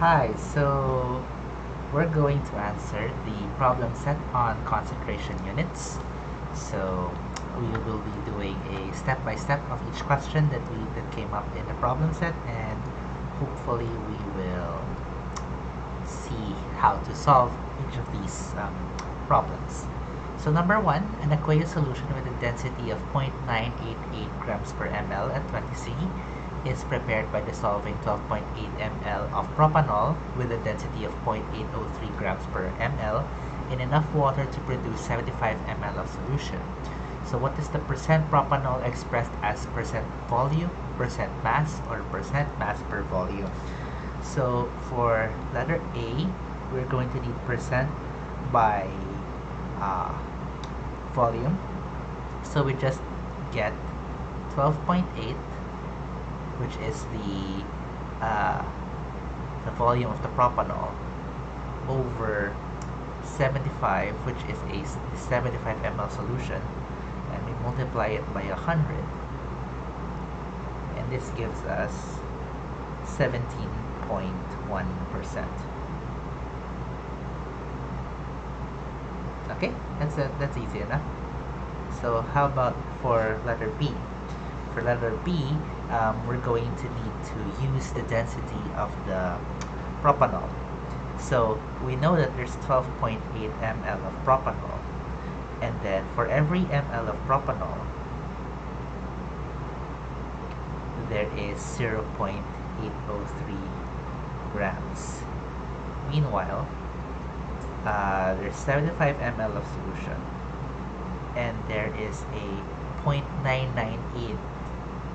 Hi, so we're going to answer the problem set on concentration units. So we will be doing a step-by-step of each question that came up in the problem set, and hopefully we will see how to solve each of these problems. So number one, an aqueous solution with a density of 0.988 grams per ml at 20 C is prepared by dissolving 12.8 ml of propanol with a density of 0.803 grams per ml in enough water to produce 75 ml of solution. So what is the percent propanol expressed as percent volume, percent mass, or percent mass per volume? So for letter A, we're going to need percent by uh, volume. So we just get 12.8, which is the volume of the propanol, over 75, which is a 75 ml solution, and we multiply it by 100, and this gives us 17.1%. Okay, that's easy enough. So how about for letter B? For letter B, we're going to need to use the density of the propanol. So we know that there's 12.8 ml of propanol, and then for every ml of propanol, there is 0.803 grams. Meanwhile, there's 75 ml of solution, and there is a 0.998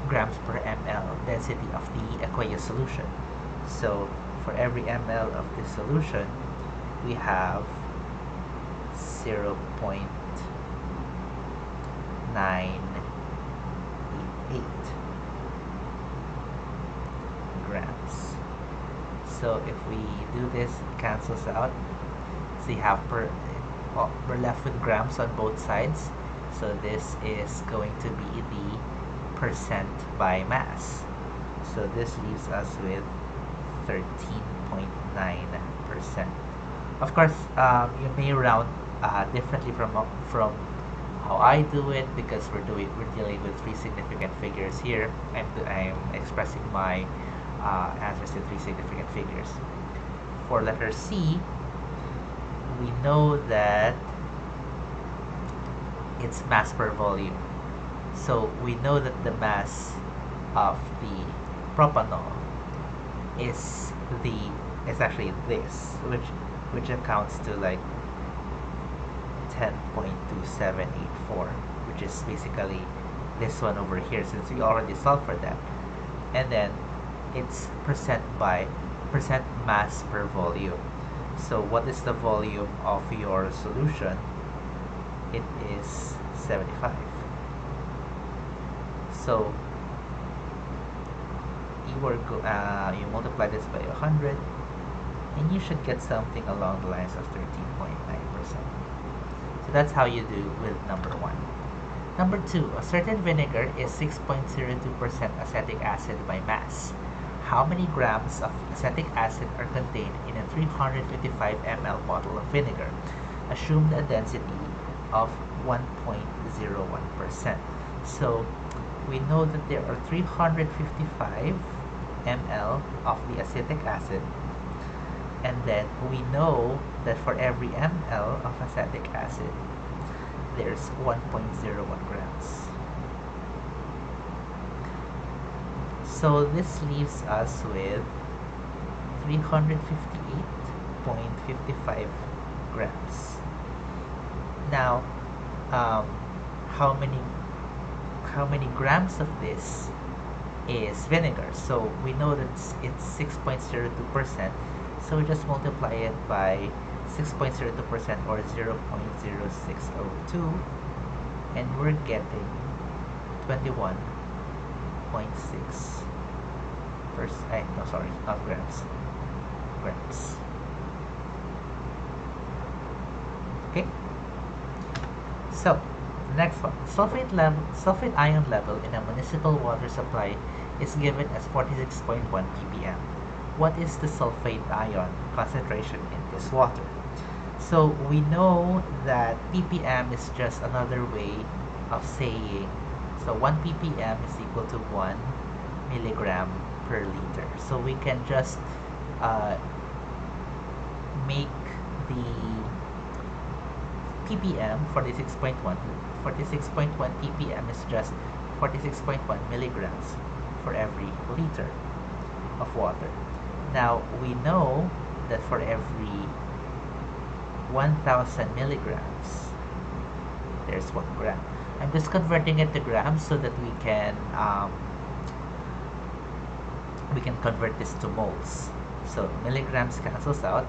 grams per ml density of the aqueous solution. So for every ml of this solution, we have 0.988 grams. So if we do this, it cancels out. So you have we're left with grams on both sides. So this is going to be the percent by mass. So this leaves us with 13.9%. Of course, you may round differently from how I do it, because we're dealing with three significant figures here. I'm expressing my answers in three significant figures. For letter C, we know that it's mass per volume. So we know that the mass of the propanol is actually this, which accounts to like 10.2784, which is basically this one over here, since we already solved for that. And then it's percent mass per volume. So what is the volume of your solution? It is 75. So you multiply this by 100, and you should get something along the lines of 13.9%. So that's how you do with number one. Number two, a certain vinegar is 6.02% acetic acid by mass. How many grams of acetic acid are contained in a 355 ml bottle of vinegar? Assume a density of 1.01%. So we know that there are 355 ml of the acetic acid, and then we know that for every ml of acetic acid, there's 1.01 grams. So this leaves us with 358.55 grams. Now, how many grams of this is vinegar? So we know that it's 6.02%. So we just multiply it by 6.02%, or 0.0602, and we're getting 21.6 no, sorry, not grams. Grams. Okay. So the next one, sulfate ion level in a municipal water supply is given as 46.1 ppm. what is the sulfate ion concentration in this water? So we know that ppm is just another way of saying, so 1 ppm is equal to 1 milligram per liter. So we can just uh, make the ppm 46.1. 46.1 ppm is just 46.1 milligrams for every liter of water. Now we know that for every 1000 milligrams there's 1 gram. I'm just converting it to grams so that we can convert this to moles. So milligrams cancels out,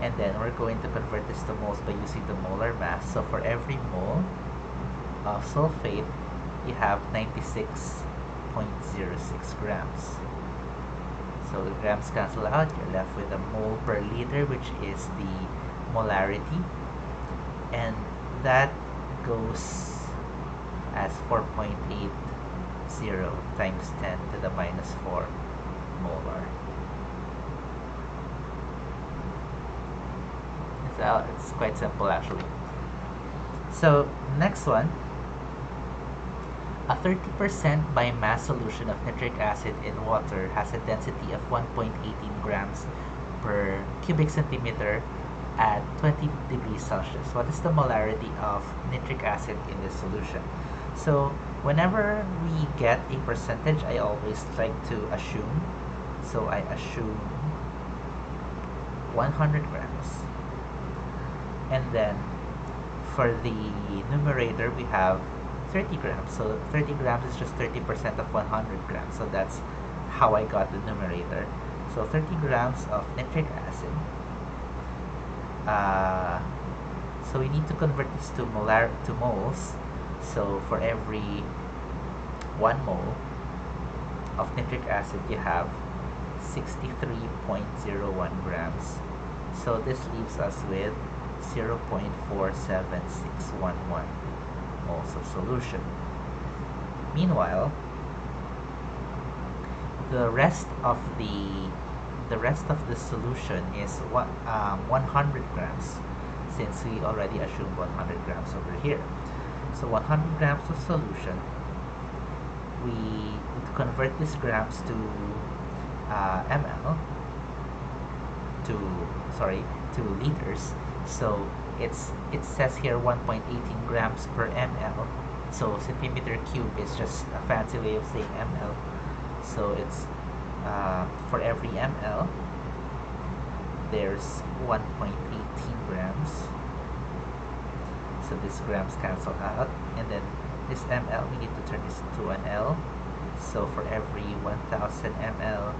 and then we're going to convert this to moles by using the molar mass. So for every mole of sulfate, you have 96.06 grams. So the grams cancel out, you're left with a mole per liter, which is the molarity, and that goes as 4.80 times 10 to the minus 4 molar. It's quite simple actually. So next one, a 30% by mass solution of nitric acid in water has a density of 1.18 grams per cubic centimeter at 20 degrees Celsius. What is the molarity of nitric acid in this solution? So whenever we get a percentage, I always like to assume. So I assume 100 grams. And then for the numerator, we have 30 grams. So 30 grams is just 30% of 100 grams. So that's how I got the numerator. So 30 grams of nitric acid. So we need to convert this to moles. So for every 1 mole of nitric acid, you have 63.01 grams. So this leaves us with 0.47611 moles of solution. Meanwhile, the rest of the solution is 100 grams, since we already assumed 100 grams over here. So 100 grams of solution, we convert these grams to ml, to liters. So it says here 1.18 grams per ml. So centimeter cube is just a fancy way of saying ml. So it's for every ml there's 1.18 grams. So these grams cancel out, and then this ml, we need to turn this to an L. So for every 1000 ml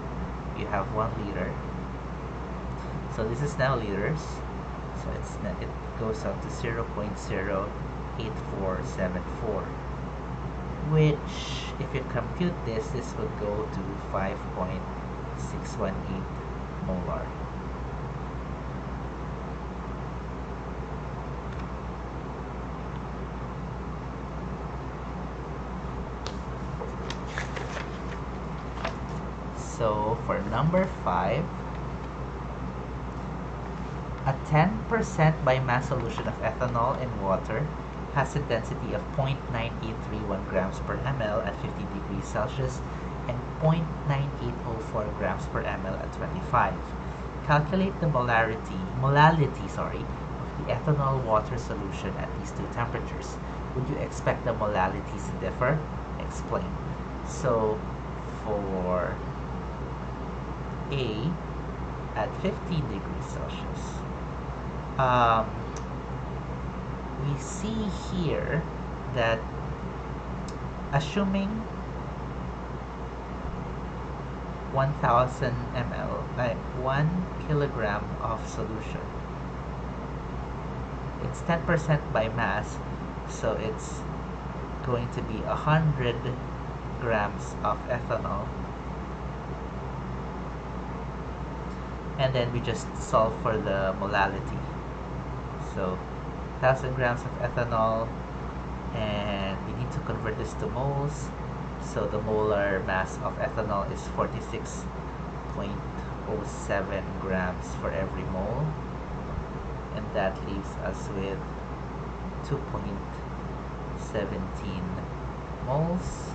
you have 1 liter. So this is now liters. So it goes up to 0.08474, which, if you compute this would go to 5.618 molar. So for number 5, a 10% by mass solution of ethanol in water has a density of 0.9831 grams per ml at 50 degrees Celsius and 0.9804 grams per ml at 25. Calculate the molality of the ethanol water solution at these two temperatures. Would you expect the molalities to differ? Explain. So for A at 15 degrees Celsius, we see here that, assuming 1000 ml, 1 kilogram of solution, it's 10% by mass, so it's going to be 100 grams of ethanol, and then we just solve for the molality. So 1000 grams of ethanol, and we need to convert this to moles. So the molar mass of ethanol is 46.1 0.07 grams for every mole, and that leaves us with 2.17 moles.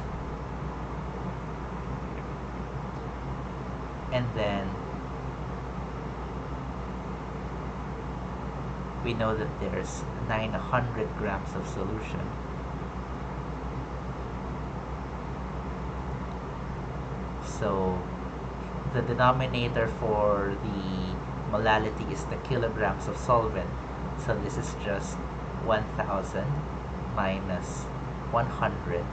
And then we know that there's 900 grams of solution. So the denominator for the molality is the kilograms of solvent. So this is just 1000 minus 100,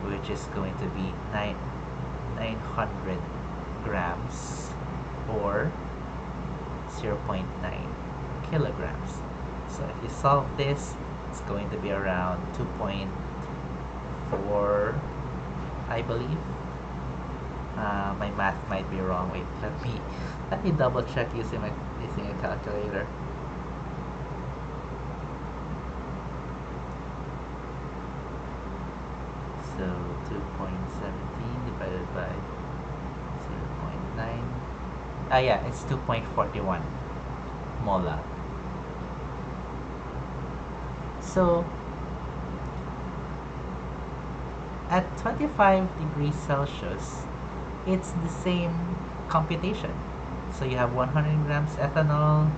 which is going to be 900 grams, or 0.9 kilograms. So if you solve this, it's going to be around 2.4, I believe. My math might be wrong. Wait, let me double check using a calculator. So 2.17 divided by 0.9. Yeah, it's 2.41 molar. So at 25 degrees Celsius, it's the same computation. So you have 100 grams ethanol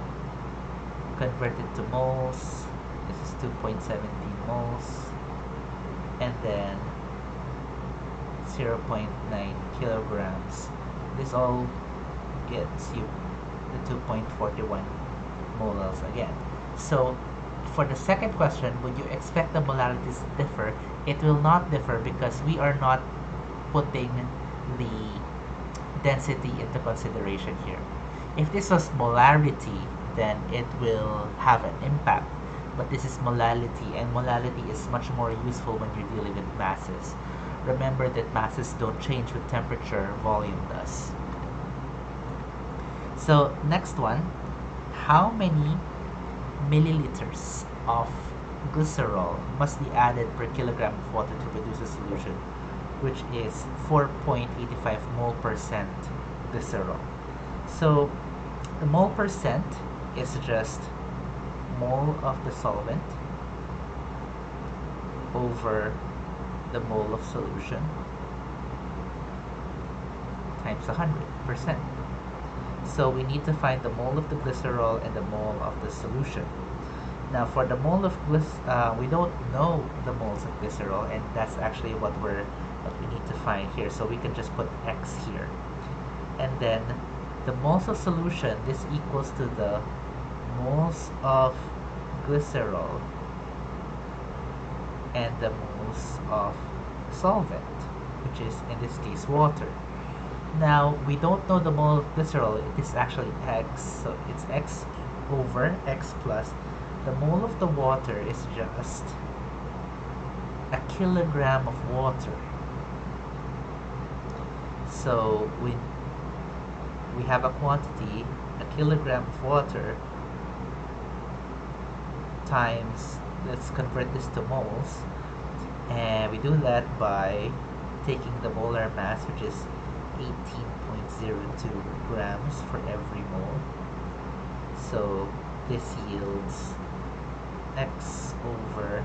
converted to moles. This is 2.17 moles. And then 0.9 kilograms. This all gets you the 2.41 moles again. So for the second question, would you expect the molarities to differ? It will not differ because we are not putting the density into consideration here. If this was molarity, then it will have an impact. But this is molality, and molality is much more useful when you're dealing with masses. Remember that masses don't change with temperature, volume does. So next one, how many milliliters of glycerol must be added per kilogram of water to produce a solution, which is 4.85 mole percent glycerol. So the mole percent is just mole of the solvent over the mole of solution times 100%. So we need to find the mole of the glycerol and the mole of the solution. Now for the mole of we don't know the moles of glycerol, and that's actually what we need to find here. So we can just put X here. And then the moles of solution, this equals to the moles of glycerol and the moles of solvent, which is in this case water. Now we don't know the mole of glycerol, it is actually X, so it's X over X plus the mole of the water is just a kilogram of water. So we have a quantity, a kilogram of water, times, let's convert this to moles, and we do that by taking the molar mass, which is 18.02 grams for every mole. So this yields X over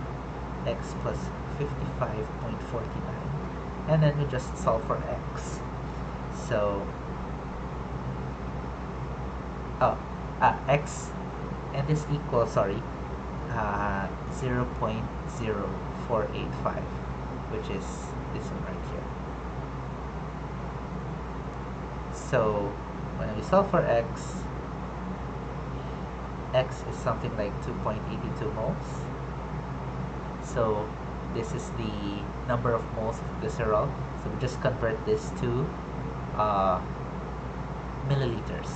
X plus 55.49, and then we just solve for X. So X, and this equals, 0.0485, which is this one right here. So when we solve for X is something like 2.82 moles. So this is the number of moles of glycerol. So we just convert this to milliliters.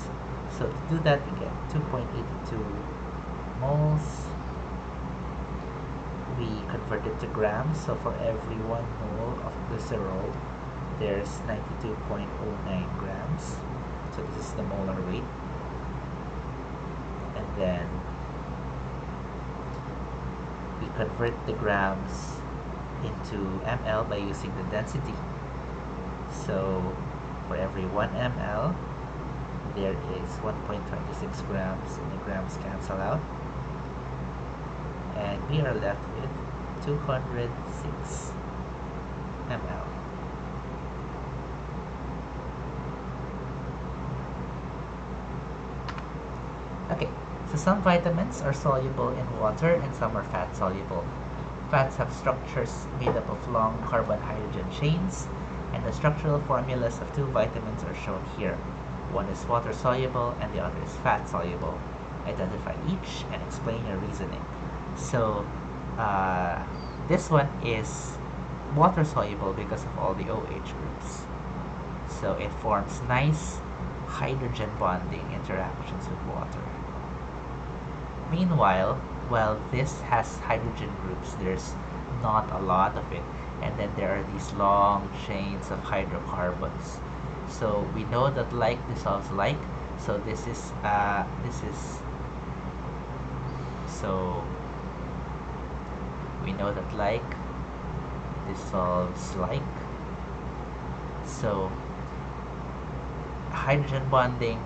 So to do that, we get 2.82 moles. We convert it to grams. So for every 1 mole of glycerol, there's 92.09 grams. So this is the molar weight. And then we convert the grams into ml by using the density. So for every 1 ml, there is 1.26 grams, and the grams cancel out. And we are left with 206 ml. Okay, so some vitamins are soluble in water and some are fat soluble. Fats have structures made up of long carbon-hydrogen chains, and the structural formulas of two vitamins are shown here. One is water soluble and the other is fat soluble. Identify each and explain your reasoning. So this one is water soluble because of all the OH groups. So it forms nice hydrogen bonding interactions with water. Meanwhile, while this has hydrogen groups, there's not a lot of it. And then there are these long chains of hydrocarbons. So we know that like dissolves like. So so we know that like dissolves like. So hydrogen bonding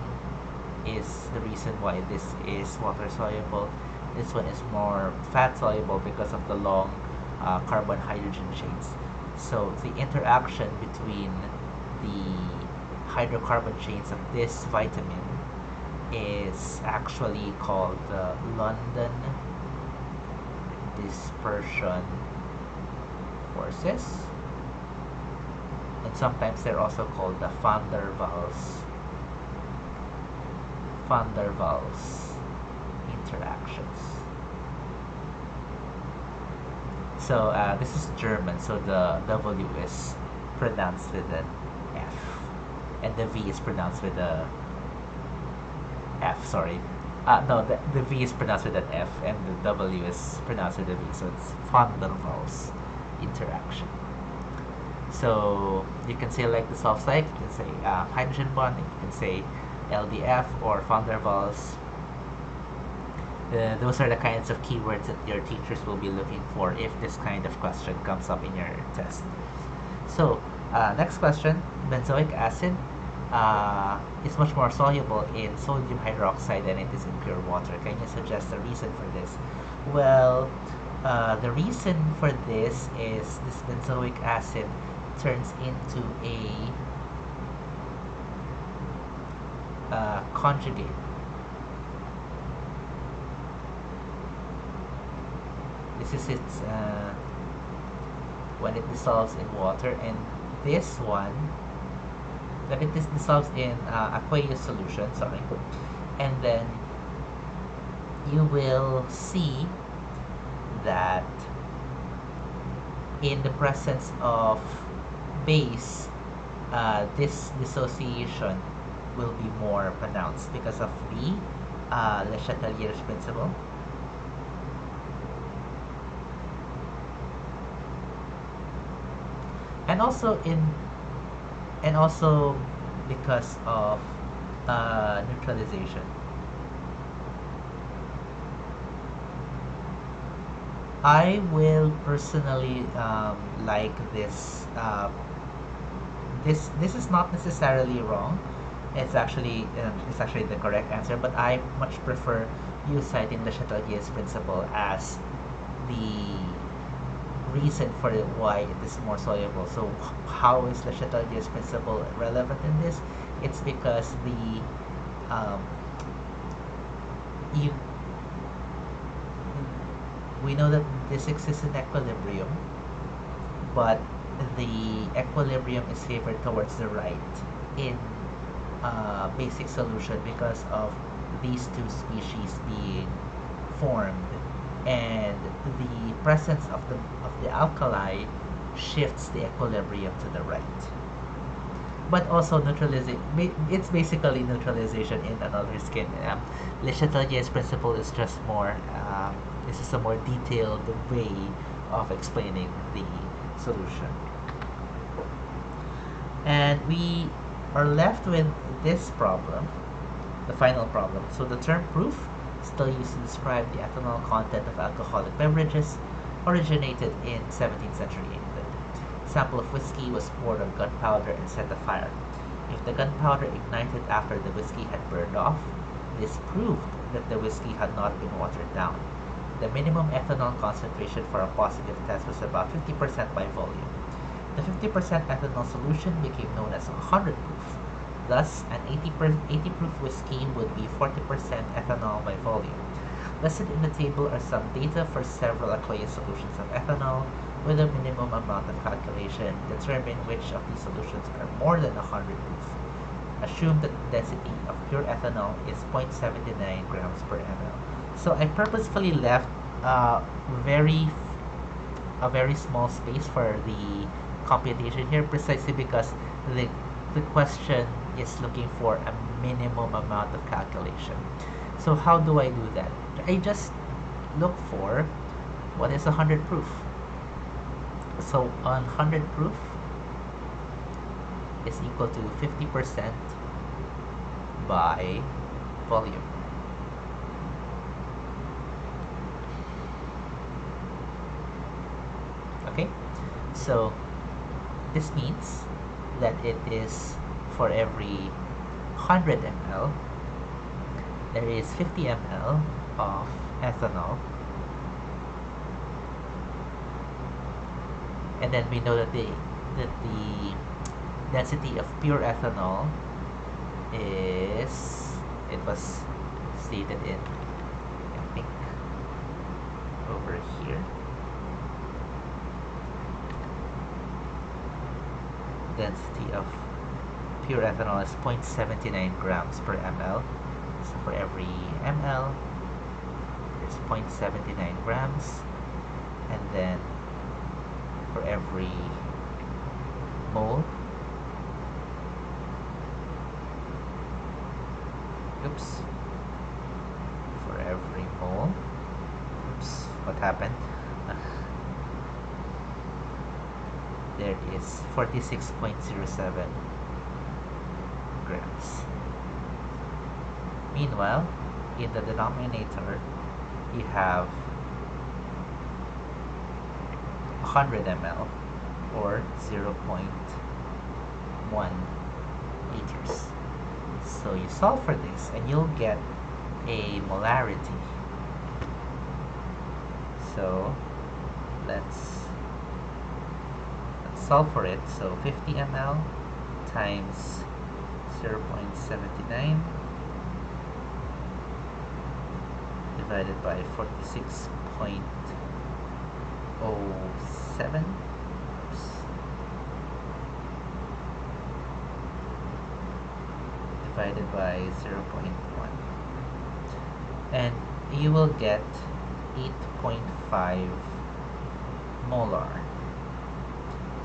is the reason why this is water soluble. This one is more fat soluble because of the long carbon hydrogen chains. So the interaction between the hydrocarbon chains of this vitamin is actually called the London dispersion forces, and sometimes they're also called the van der Waals interactions. So this is German, so the W is pronounced with an F, and the V is pronounced with a F, sorry. No, the V is pronounced with an F, and the W is pronounced with a V, so it's van der Waals interaction. So you can say like dissolves like, you can say hydrogen bonding, you can say LDF or van der Waals. Those are the kinds of keywords that your teachers will be looking for if this kind of question comes up in your test. So next question, benzoic acid is much more soluble in sodium hydroxide than it is in pure water. Can you suggest a reason for this? Well, the reason for this is this benzoic acid turns into a conjugate. This is its when it dissolves in water, and this one when it dissolves in aqueous solution, sorry, and then you will see that in the presence of base, this dissociation will be more pronounced because of the Le Chatelier's principle. And also because of neutralization. I will personally like this. This is not necessarily wrong. It's actually the correct answer, but I much prefer you citing Le Chatelier's principle as the reason for why it is more soluble. So how is Le Chatelier's principle relevant in this? It's because we know that this exists in equilibrium, but the equilibrium is favored towards the right in basic solution because of these two species being formed, and the presence of the alkali shifts the equilibrium to the right. But also it's basically neutralization in another skin. Le Chatelier's principle is just more this is a more detailed way of explaining the solution. And we are left with this problem, the final problem. So the term proof, still used to describe the ethanol content of alcoholic beverages, originated in 17th century England. A sample of whiskey was poured on gunpowder and set afire. If the gunpowder ignited after the whiskey had burned off, this proved that the whiskey had not been watered down. The minimum ethanol concentration for a positive test was about 50% by volume. The 50% ethanol solution became known as 100 proof. Thus, an 80 proof whiskey would be 40% ethanol by volume. Listed in the table are some data for several aqueous solutions of ethanol with a minimum amount of calculation. Determine which of these solutions are more than 100 proof. Assume that the density of pure ethanol is 0.79 grams per ml. So I purposefully left very a very small space for the computation here, precisely because the question is looking for a minimum amount of calculation. So how do I do that? I just look for what is 100 proof. So 100 proof is equal to 50% by volume. Okay, so this means that it is for every 100 ml there is 50 ml of ethanol, and then we know that the density of pure ethanol is, it was stated in, I think, over here. Density of pure ethanol is 0.79 grams per ml. So for every ml, it's 0.79 grams, and then for every mole, for every mole, what happened? There is 46.07 grams. Meanwhile, in the denominator, you have 100 ml or 0.1 liters. So you solve for this and you'll get a molarity. So let's solve for it. So 50 ml times 0.79 divided by 46.07 divided by 0.1, and you will get 8.5 molar.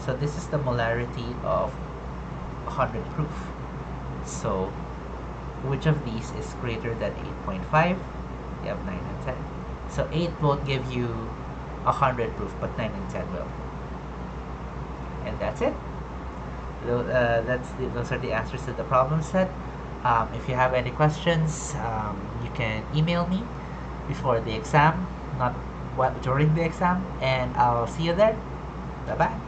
So this is the molarity of 100 proof. So which of these is greater than 8.5? You have 9 and 10. So 8 won't give you 100 proof, but 9 and 10 will. And that's it. Those are the answers to the problem set. If you have any questions, you can email me before the exam, not during the exam, and I'll see you there. Bye-bye.